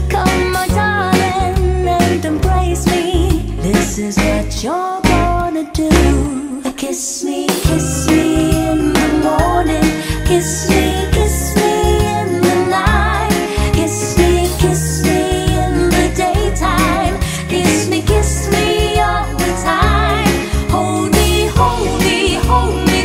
Come, my darling, and embrace me. This is what you're gonna do. Kiss me in the morning. Kiss me in the night. Kiss me in the daytime. Kiss me all the time. Hold me,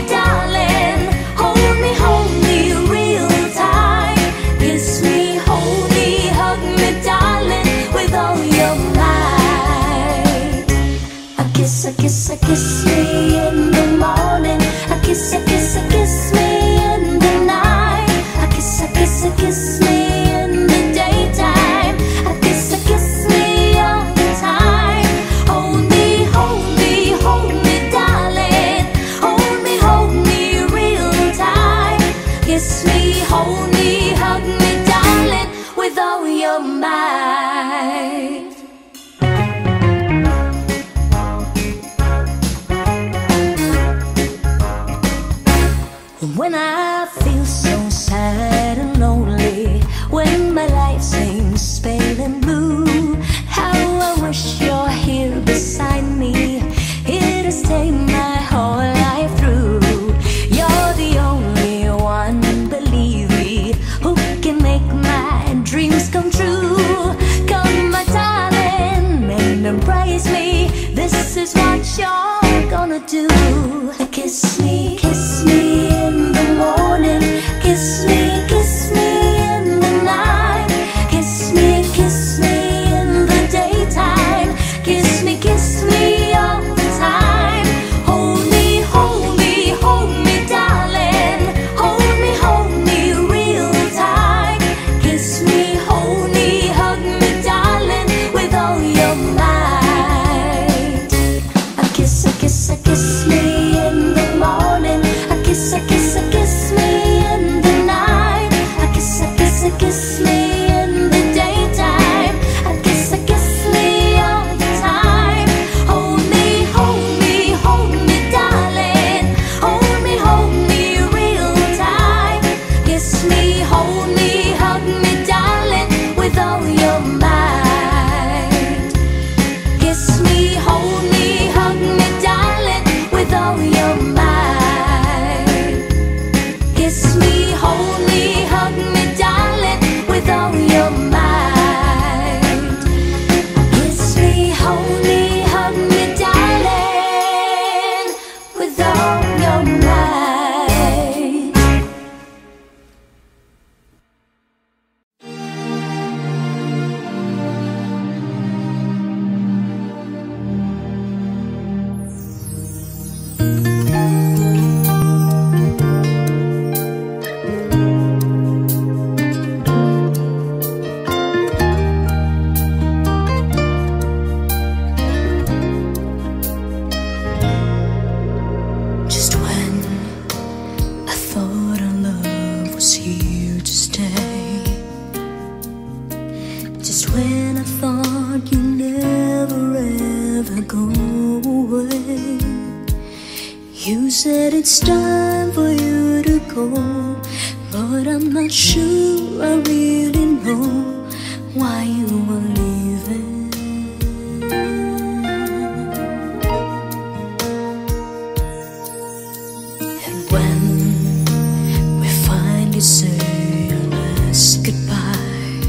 darling. Hold me real tight. Kiss me, hold me, hug me, darling, with all your might. I kiss me in the morning. I kiss me in the night. I kiss me in the daytime. I kiss me all the time. Hold me, darling. Hold me real tight. Kiss me, hold me, hug me, darling, with all your might. When I feel so sad and lonely, when my life seems pale and blue, how I wish you're here beside me, here to stay my whole life through. You're the only one, believe me, who can make my dreams come true. Come, my darling, and embrace me. This is what you're gonna do. Kiss me in the morning. Kiss me in the night. Kiss me in the daytime. Kiss me all the time. Hold me, darling. Hold me real tight. Kiss me, hold me, hug me, darling, with all your might. I kiss me in the morning. I kiss me in the night. I kiss me in the daytime. I kiss me all the time. Hold me, darling. Hold me real tight. Kiss me, hold me, hug me, darling, with all your might. Kiss me, hold me, hug me, darling, with all your might. Kiss me, hold me, hug me, darling, with all your might. Kiss me, hold me, hug me, darling, with all your might. Just when I thought our love was here to stay, just when I thought you'd never ever go away, you said it's time for you to go, but I'm not sure I really know why you were leaving. And when we finally say our last goodbye,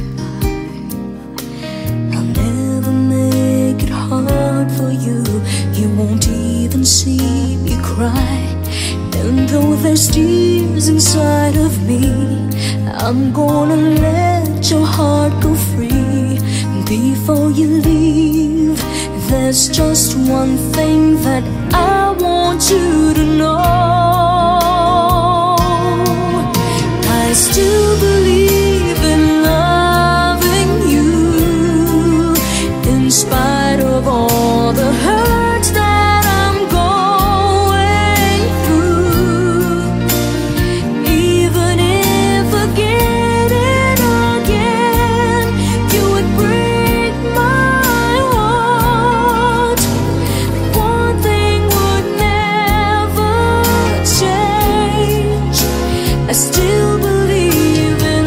I'll never make it hard for you. You won't even see me cry. And though there's tears inside of me, I'm gonna let your heart go free. Before you leave, there's just one thing that I want you to know. I still believe in loving you, in spite of all the hurts that I'm going through. Even if again and again you would break my heart, one thing would never change. I still believe in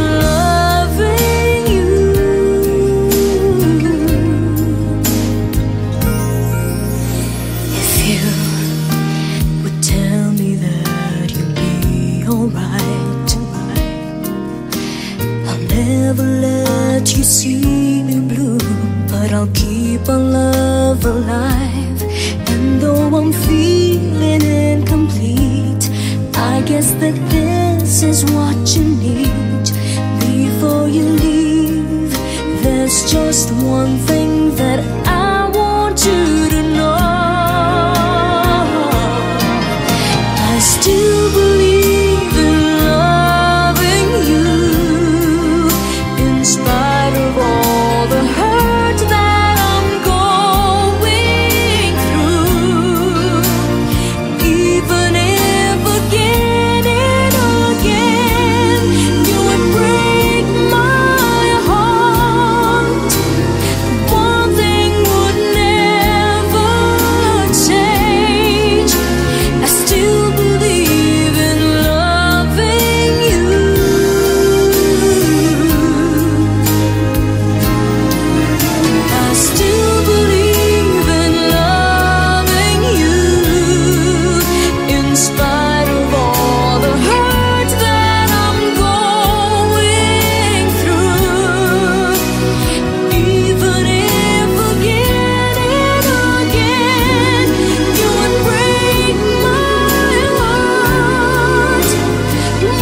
see me blue, but I'll keep our love alive. And though I'm feeling incomplete, I guess that this is what you need. Before you leave, there's just one thing that I want you to know. I still believe in loving you, in spite of all the hurt that I'm going through. Even if again and again you would break my heart, one thing would never change. I still believe in loving you. I still believe in loving you, in spite of all the hurt that I'm going through. Even if again and again you would break my heart,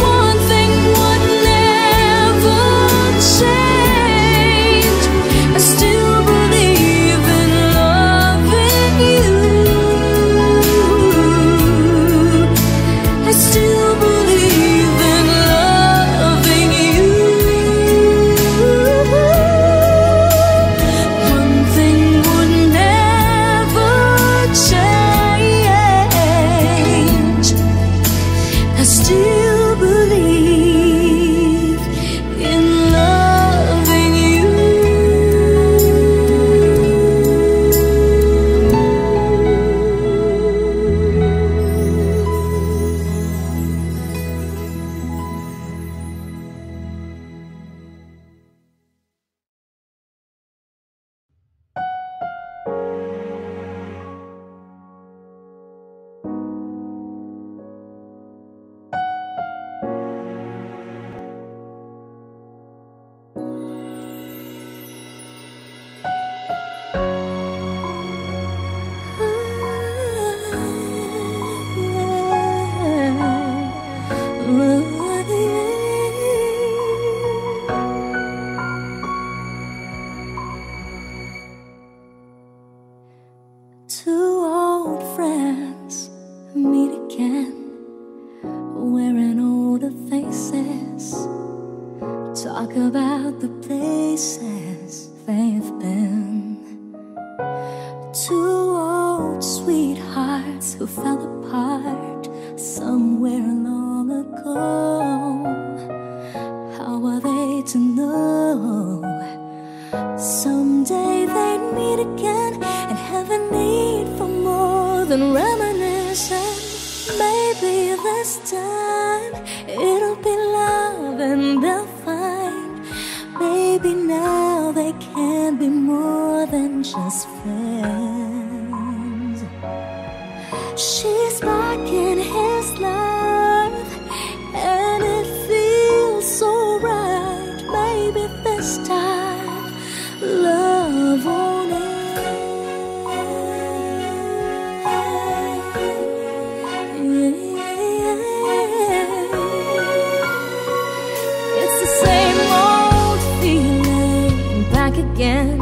one thing would never change. I still believe in loving you. I still believe in loving you. One thing would never change. I still believe in loving you. Two old friends meet again, wearing older faces, talk about the places they've been. Two old sweethearts who fell apart somewhere long ago. How are they to know? Someday they'd meet again and have a need for more than reminiscing. Maybe this time it'll be love and they'll find. Maybe now they can be more than just friends. She's back in his life and it feels so right. Maybe this time love won't end. It's the same old feeling back again.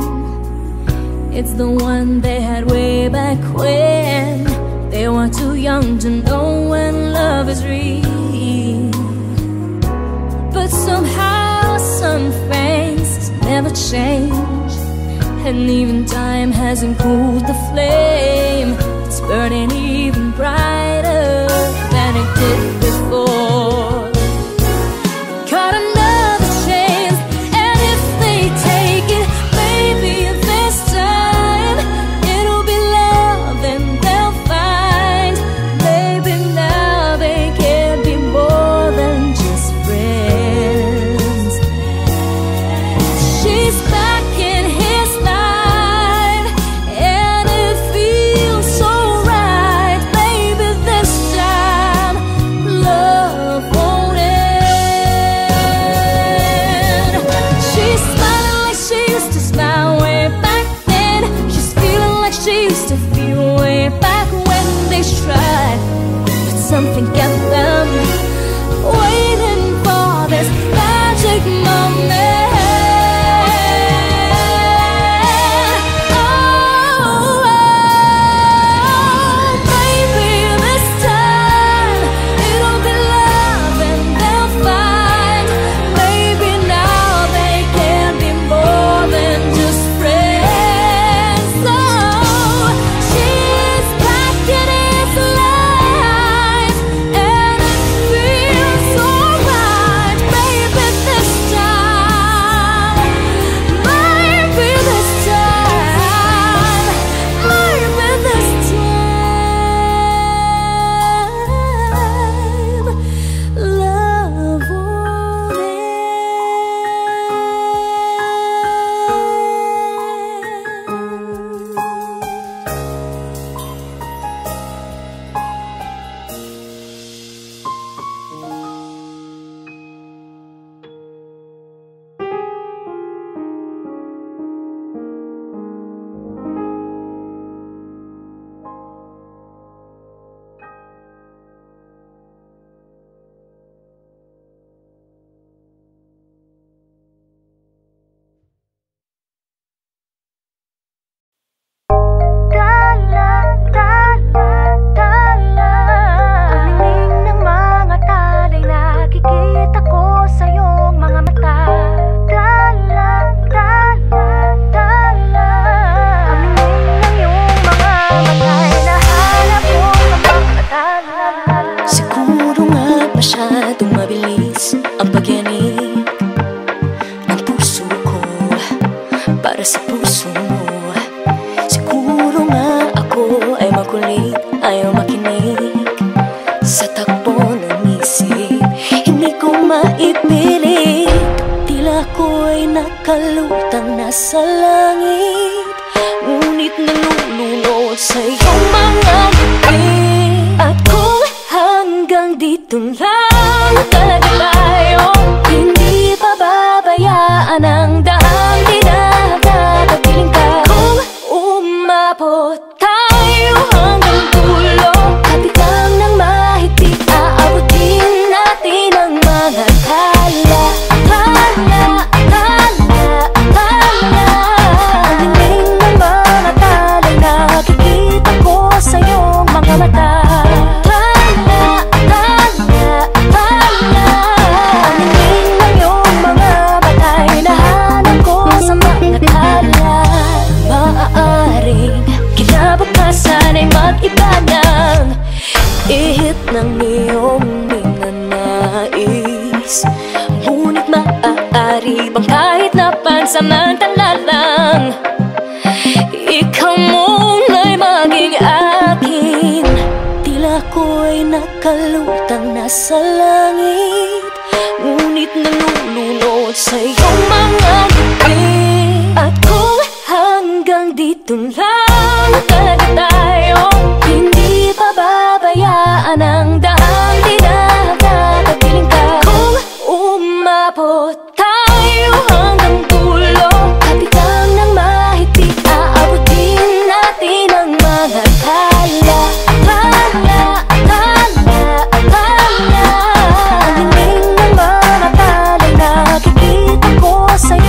It's the one they had way back when they were too young to know when love is real. But somehow some things never change, and even time hasn't cooled the flame. It's burning even brighter than it did before. Cut another chance, and if they take it, maybe this time it'll be love and they'll find. Maybe now they can be more than just friends. She's back in his life and it feels so right. Maybe this time love para sa puso mo. Siguro nga ako ay makulit, ayaw makinig sa takbo ng isip. Hindi ko maipilit, tila ko ay nakalutang nasa langit, ngunit nalulunod sa iyong mga ngiti. At kung hanggang dito lang talaga tayo, hindi pababayaan ang daang dinagatapiling ka. Kung umabot tayo hanggang dulo, kapit lang ng mahigpit, aabutin natin ang mga tala. Tala, tala, tala. Ang dingding ng mga tala'y nakikita ko sa iyong mga mata. Kinabukasan ay mag-iba ng ihip ng iyong minanais, ngunit maaari bang kahit na pansamantala lang, ikaw muna'y maging akin. Tila ko ay nakalutang nasa langit, ngunit nalulunod sa iyong mga ngiti. At kung hanggang dito lang talaga tayo, hindi pababayaan ang daang dinagatapiling ka. Kung umabot tayo hanggang dulo, kapit lang ng mahigpit, aabutin natin ang mga tala. Tala, tala, tala. Ang dingding ng mga tala'y nakikita ko sa'yo.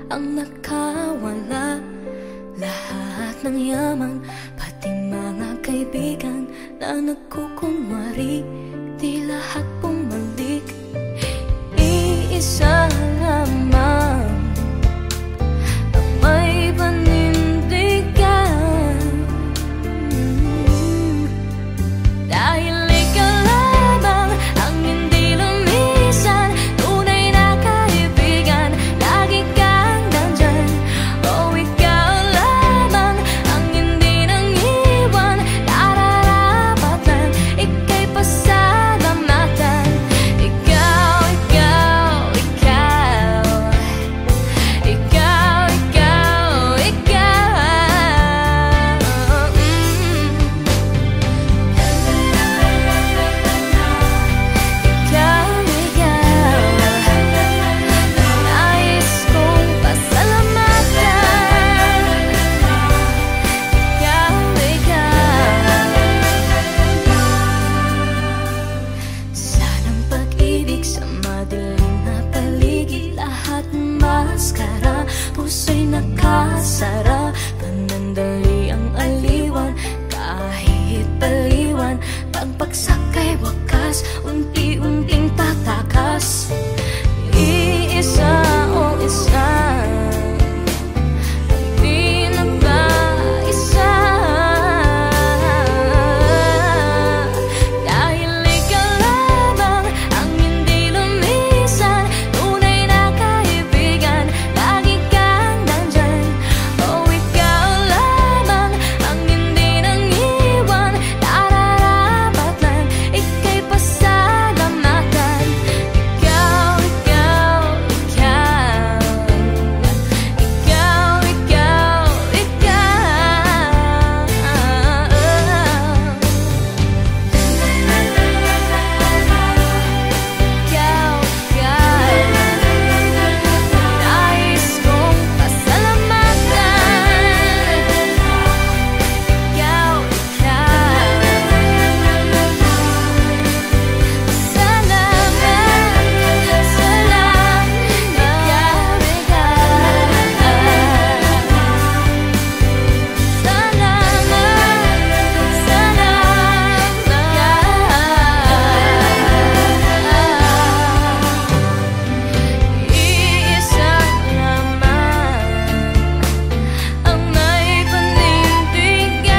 ang nakawala. Lahat ng yaman, pati mga kaibigan na nagkukunwari, di lahat bumalik. Iisa lamang ang may panindigan, dahil ikaw lamang ang hindi lumisan. Tunay na kaibigan, lagi kang nandyan. Oh, ikaw lamang ang hindi nang iwan. Nararapat lang ika'y pasalamatan. Ikaw, ikaw, ikaw, ikaw, ikaw, ikaw. Ikaw, ikaw, nais kong pasalamatan. Ikaw, ikaw, sanang pag-ibig sa madilim na paligid. Lahat maskara, puso'y nakasara. Panandali ang aliwan, kahit baliwan. Pagpagsak kay wakas, unti-unting tatakas. Iisa o isa, di na ba isa? Dahil ikaw lamang ang hindi lumisan. Tunay na kaibigan, lagi kang nandyan. Oh, ikaw lamang ang hindi nang iwan. Nararapat lang ika'y pasalamatan. Ikaw, ikaw, ikaw, ikaw, ikaw, nais kong pasalamatan. Ikaw, salamat, salamat. Ikaw, iisa lamang ang may panindigan,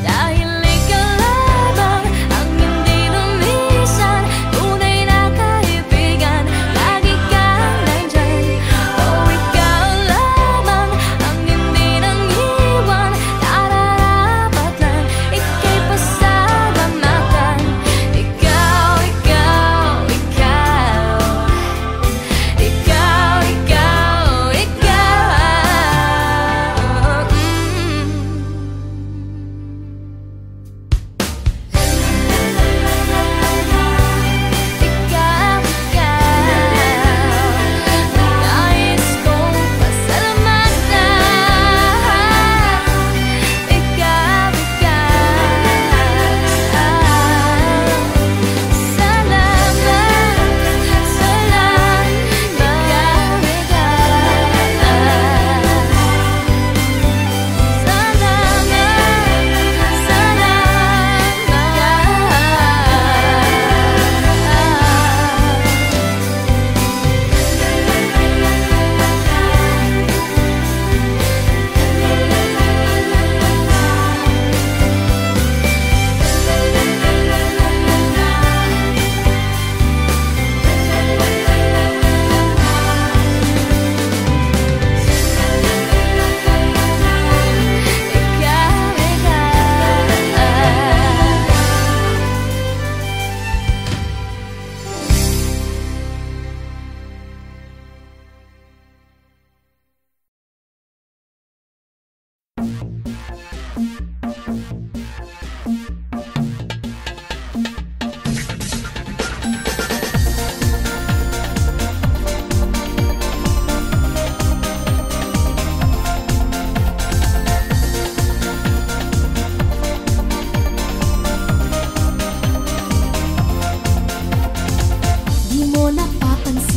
dahil ikaw lamang ang hindi lumisan. Tunay na kaibigan, lagi kang nandyan. Oh, ikaw lamang ang hindi nang iwan. Nararapat lang ika'y pasalamatan. Ikaw, ikaw, ikaw, ikaw, ikaw, nais kong pasalamatan. Ikaw, salamat, salamat. Di mo napapansin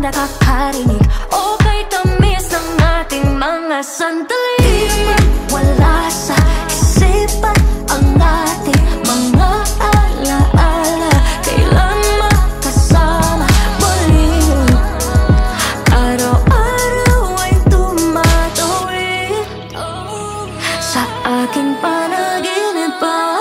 nakakarinig o kay tamis ng ating mga sandali. Wala sa isipan ang ating mga alaala, kailan makasama muli. Araw-araw ay tumatawid sa aking panaginip pa.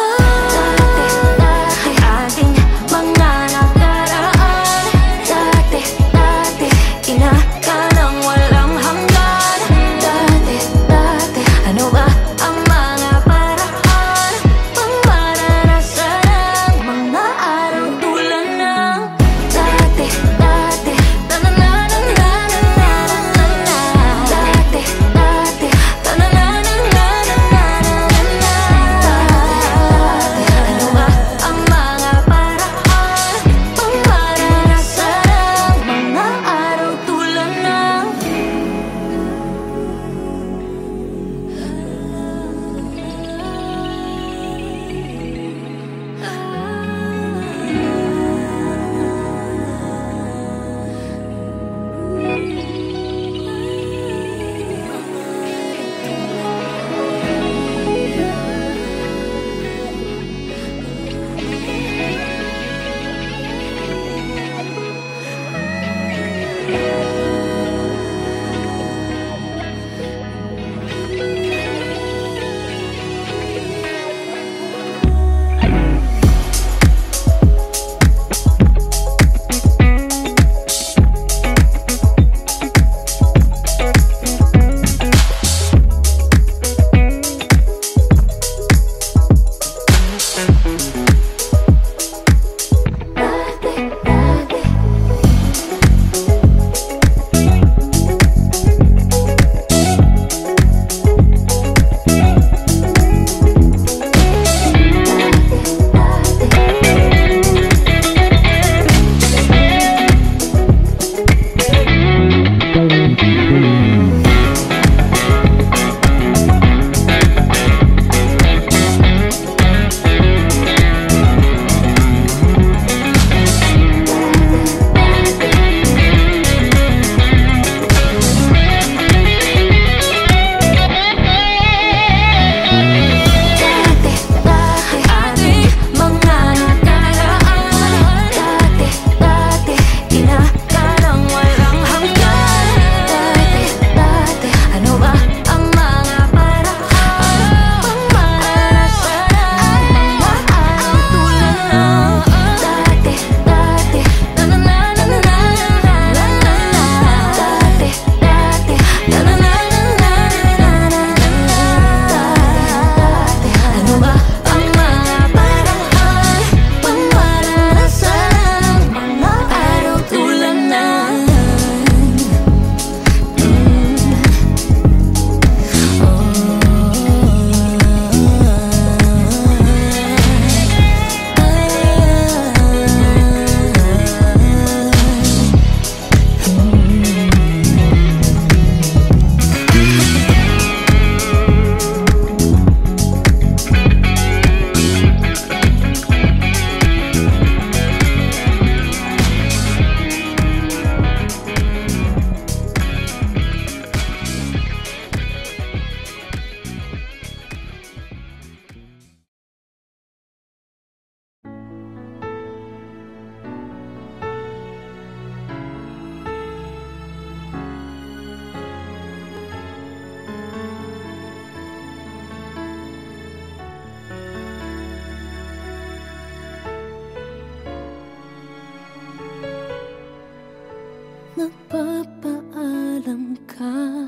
Nagpapaalam ka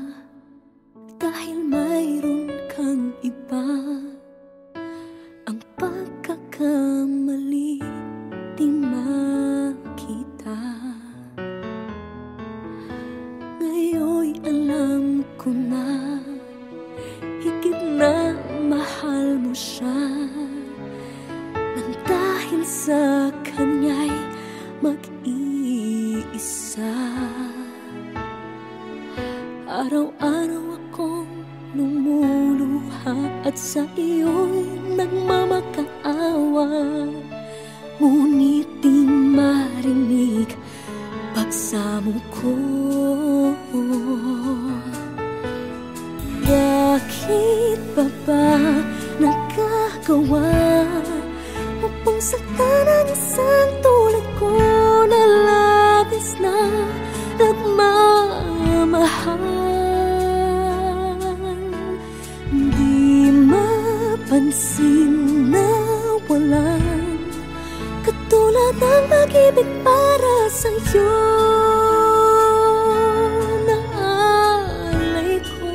dahil mayroon kang iba. Ang pagkakamali di makita. Ngayon'y alam ko na higit na mahal mo siya, nang dahil sa kanya'y mag-iisa. Araw-araw akong lumuluha at sa iyo'y nagmamakaawa, ngunit di marinig pagsamo ko. Bakit pa ba nagkagawa upang saktan ang isang tulad ko na labis na nagmamahal? Di mapansin na walang katulad ng pag-ibig para sa'yo na alay ko.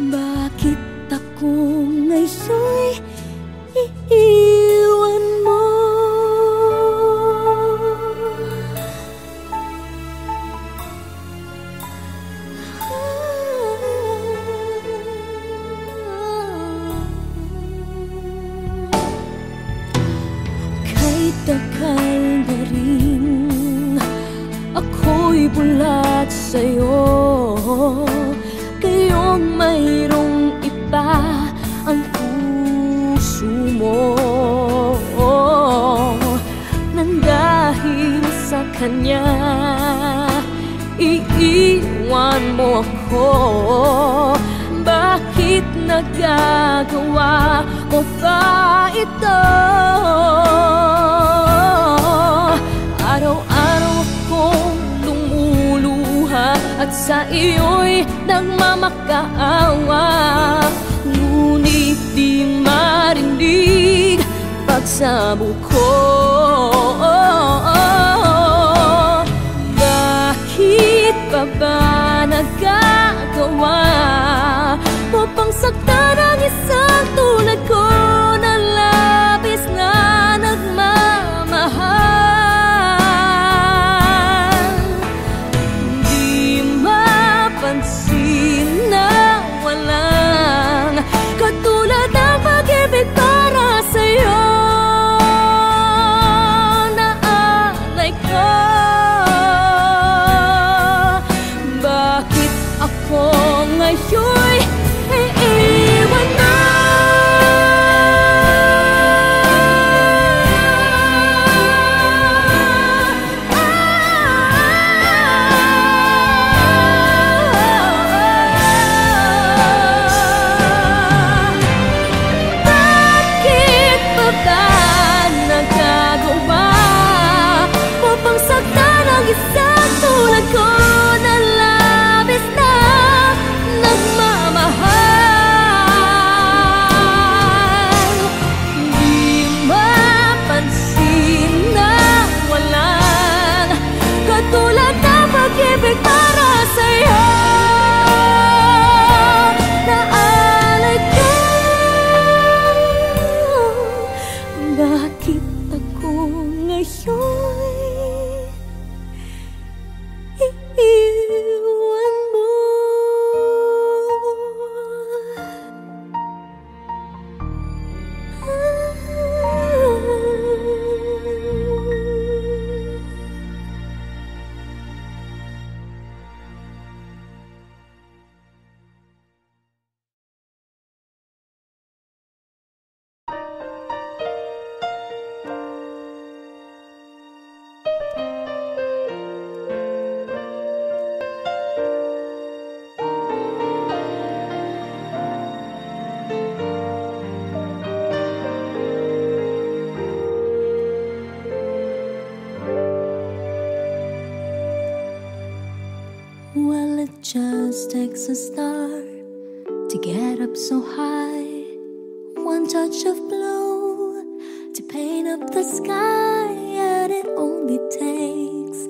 Bakit ako ngayon'y iiwan mo? Kahit tagal na rin ako'y bulat sa'yo, kayong mayroong iba ang puso mo, nang dahil sa kanya iiwan mo ako. Bakit nagagawa mo pa ito? Araw-araw akong lumuluha at sa iyo'y nagmamakaawa, ngunit di marinig pagsamo ko. Bakit pa ba nagkagawa mo pang saktan ang isang tulad ko na labis na nagmamahal? Di mapansin na walang katulad ng pag-ibig para sa'yo na alay ko. Bakit ako ngayon'y iiwan mo? Bakit pa ba nagkagawa mo pang saktan ang isang tulad ko na labis na nagmamahal? Di mapansin na walang katulad ng pag-ibig para sa'yo na alay ko. Bakit ako ngayon'y iiwan mo? Well, it just takes a star to get up so high, one touch of blue to paint up the sky, and it only takes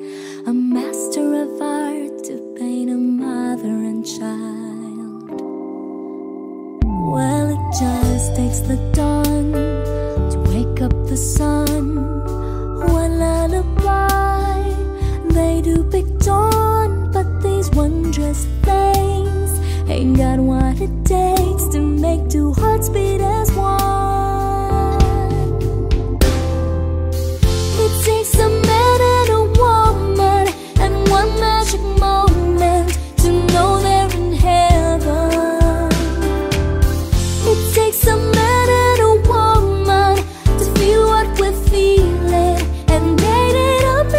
a master of art to paint a mother and child. Well, it just takes the dawn to wake up the sun, one lullaby they do pick dawn, but these wondrous things ain't got what it takes to make two hearts beat as one. It takes a man and a woman and one magic moment to know they're in heaven. It takes a man and a woman to feel what we're feeling and made it up.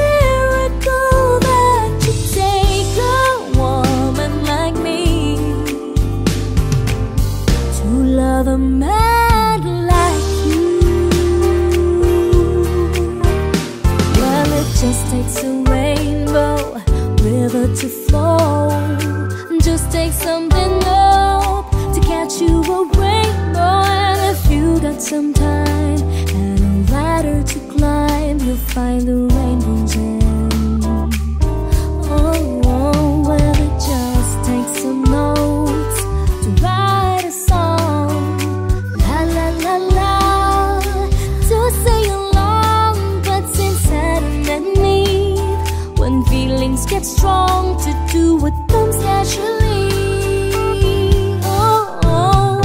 just takes a rainbow, river to flow. Just take something up to catch you a rainbow. And if you got some time and a ladder to climb, you'll find the rainbow's end. Oh, oh, well, it just takes some notes to write a song. La la la la, to sing along. But since Adam and Eve, when feelings get strong, to do what comes naturally. Oh, oh,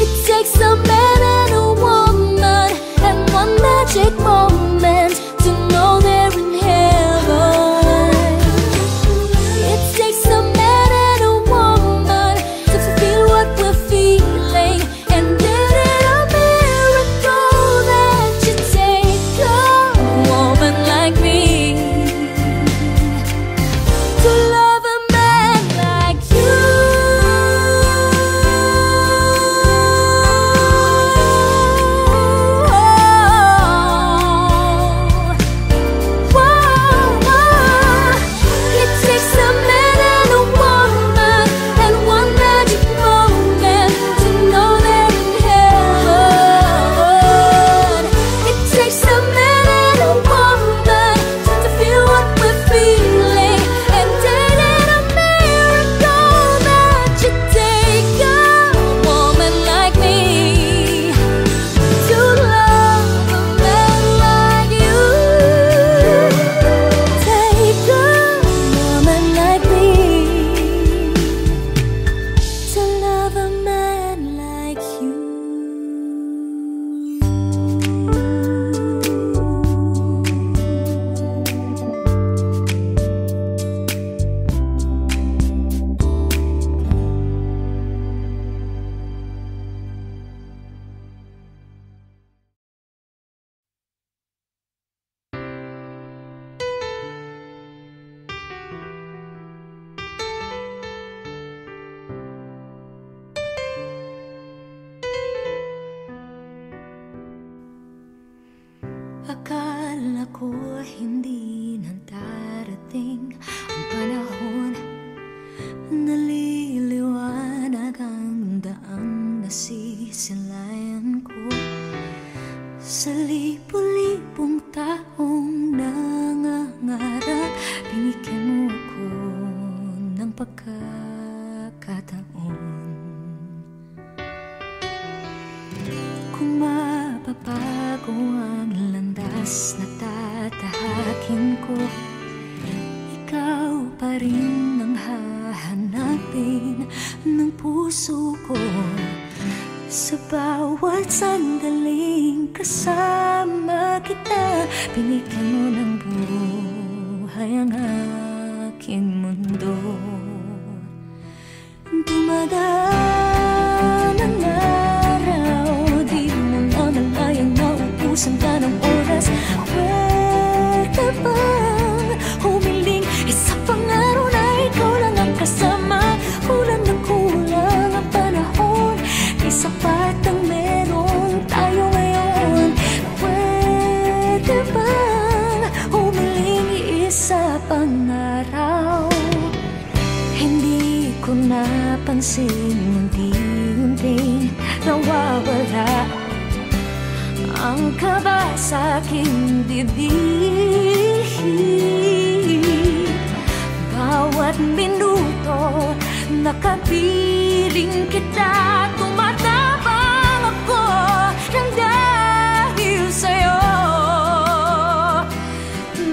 it takes a man and a woman and one magic moment to know they're in heaven. It takes a man and a woman to feel what we're feeling, and then in a miracle that you take a woman like me to love a man like you. Whoa, whoa. It takes a man and a woman and one magic moment to know they're in heaven. It takes a man and a woman to feel what we're feeling, and then in a miracle that you take a woman like me to love a man like you. Take a woman like me to love a man like you. Akala ko hindi nang darating ang panahon, naliliwanag ang daang nasisilayan ko. Sa libo-libong taong nangangarap, binigyan mo ako ng pagkakataon. Kung mapapago ang landas na tatahakin ko, ikaw pa rin ang hahanapin ng puso ko. Sa bawat sandaling kasama kita, binigyan mo ng buhay ang aking mundo. Dumadaan ang araw, di mo namalayang naubusan ka ng oras. Pwede bang humiling isa pang araw na ikaw lang ang kasama? Kulang na kulang ang panahon, di sapat ang meron tayo ngayon. Pwede bang humiling isa pang araw? Hindi ko napansin, unti-unting nawawala ang kaba sa aking dibdib. Bawat minuto nakapiling kita, tumatabang ako nang dahil sa'yo.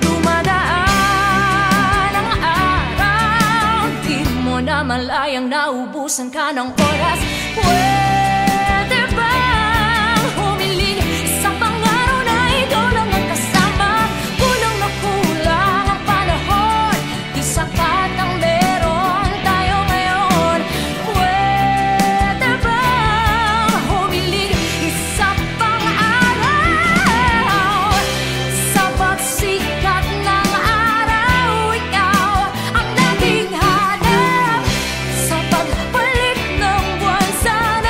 Dumadaan ang araw, di mo na malayang naubusan ka ng oras. Pwede bang humiling sa pang-araw na ikaw lang ang kasama? Kulang na kulang ang panahon, di sapat ang meron tayo ngayon. Pwede bang humiling isa pang araw? Sa pagsikat ng araw, ikaw ang naging hanap. Sa pagbalik ng buwan, sana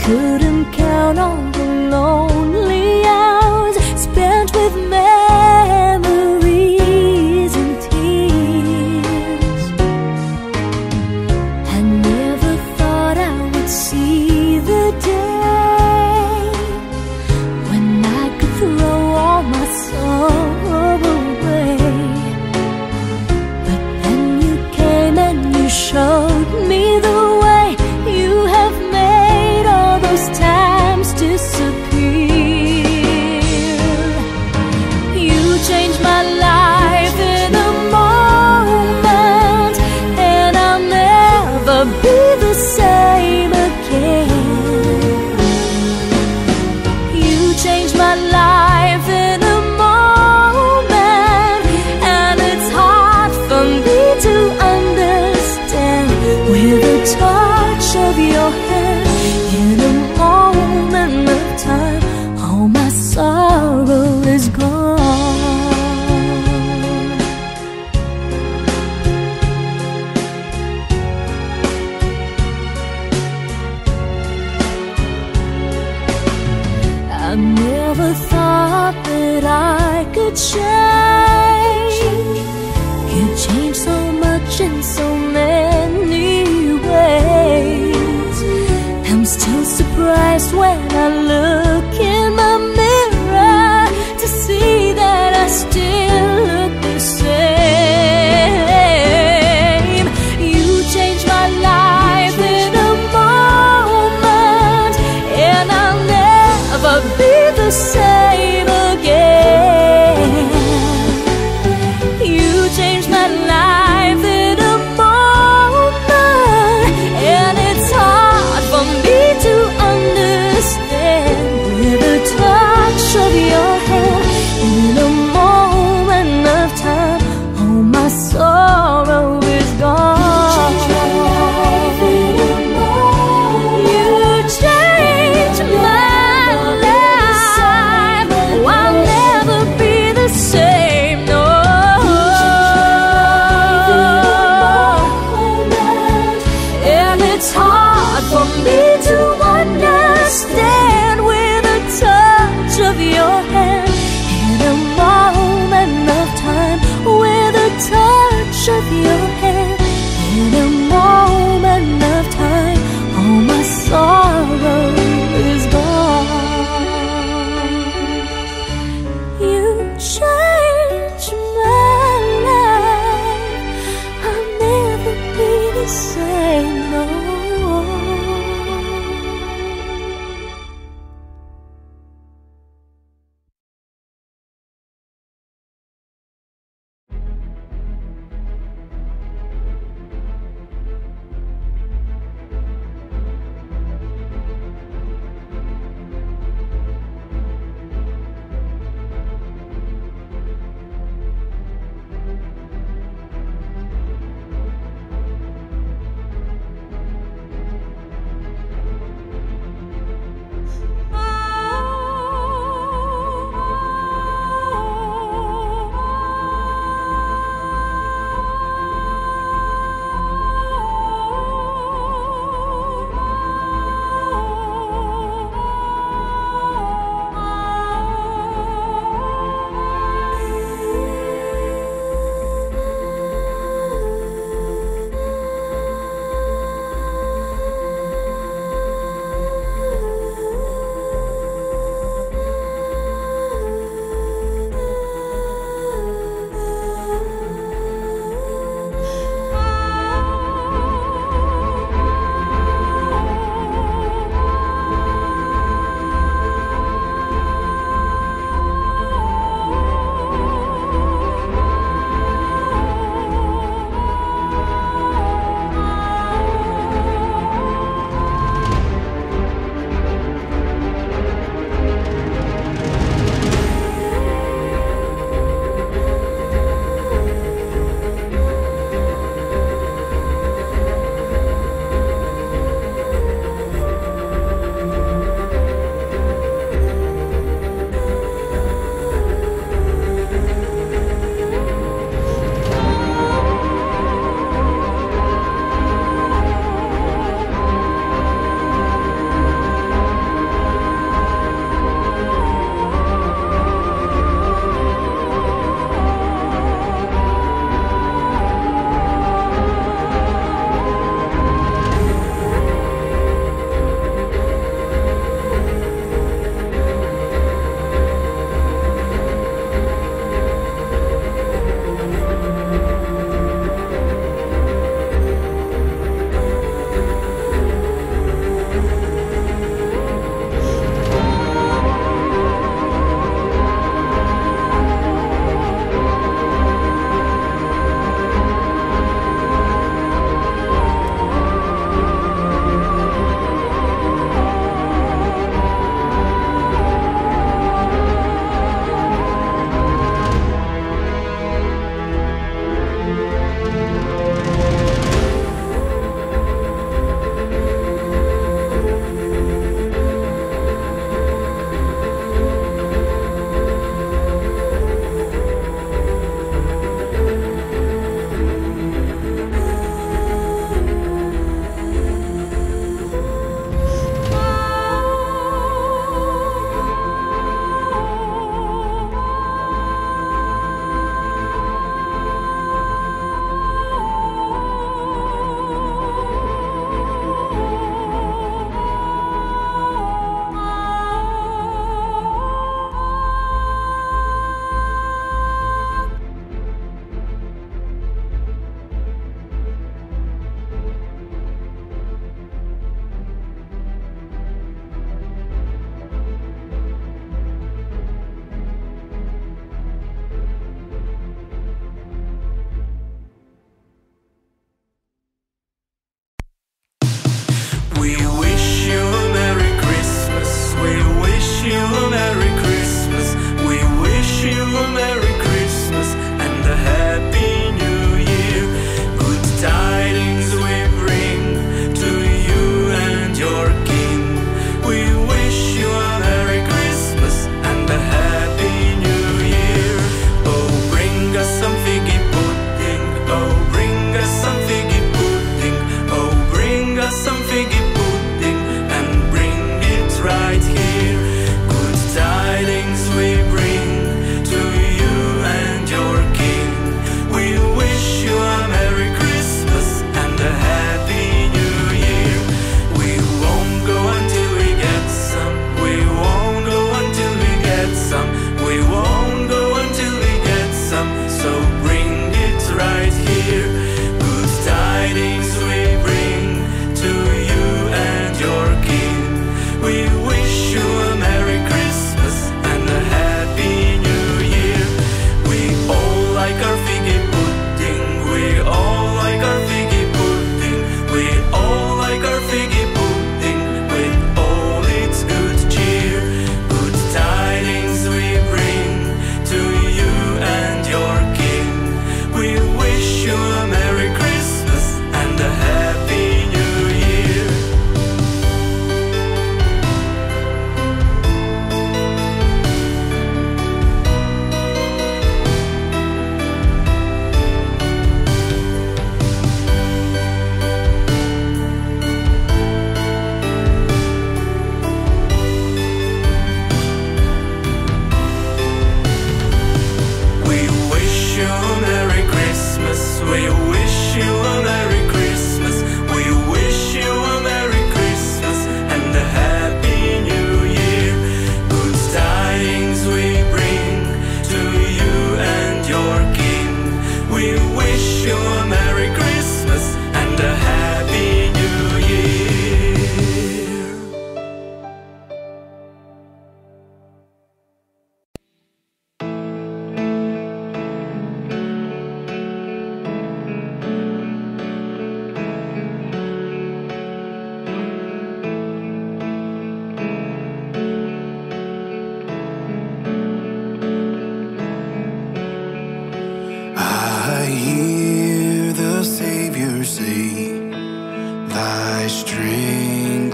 couldn't count all the lonely hours spent with memories and tears. I never thought I would see the day when I could throw all my sorrow away. But then you came and you showed me the way. You have made all those times disappear. You changed my life in a moment, and I'll never be the same again. You changed my life in a moment, and it's hard for me to understand. With a touch of your hand, in a moment of time, all my sorrow is gone. I never thought that I could change so much in so many ways. I'm still surprised when I look in my mirror to see that I still look the same. You changed my life in a moment, and I'll never be the same again. You changed my life in a moment, and it's hard for me to understand. With a touch of your hand, in a moment of time, all my sorrow is gone. You changed my life. Oh, I'll never be the same, no. And it's hard for me to understand. With a touch of your hand, in a moment of time. With a touch of your hand, in a moment of time, all my sorrow is gone. You changed my life. I'll never be the same, no.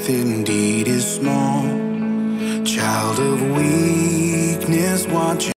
faith indeed is small. Child of weakness, watch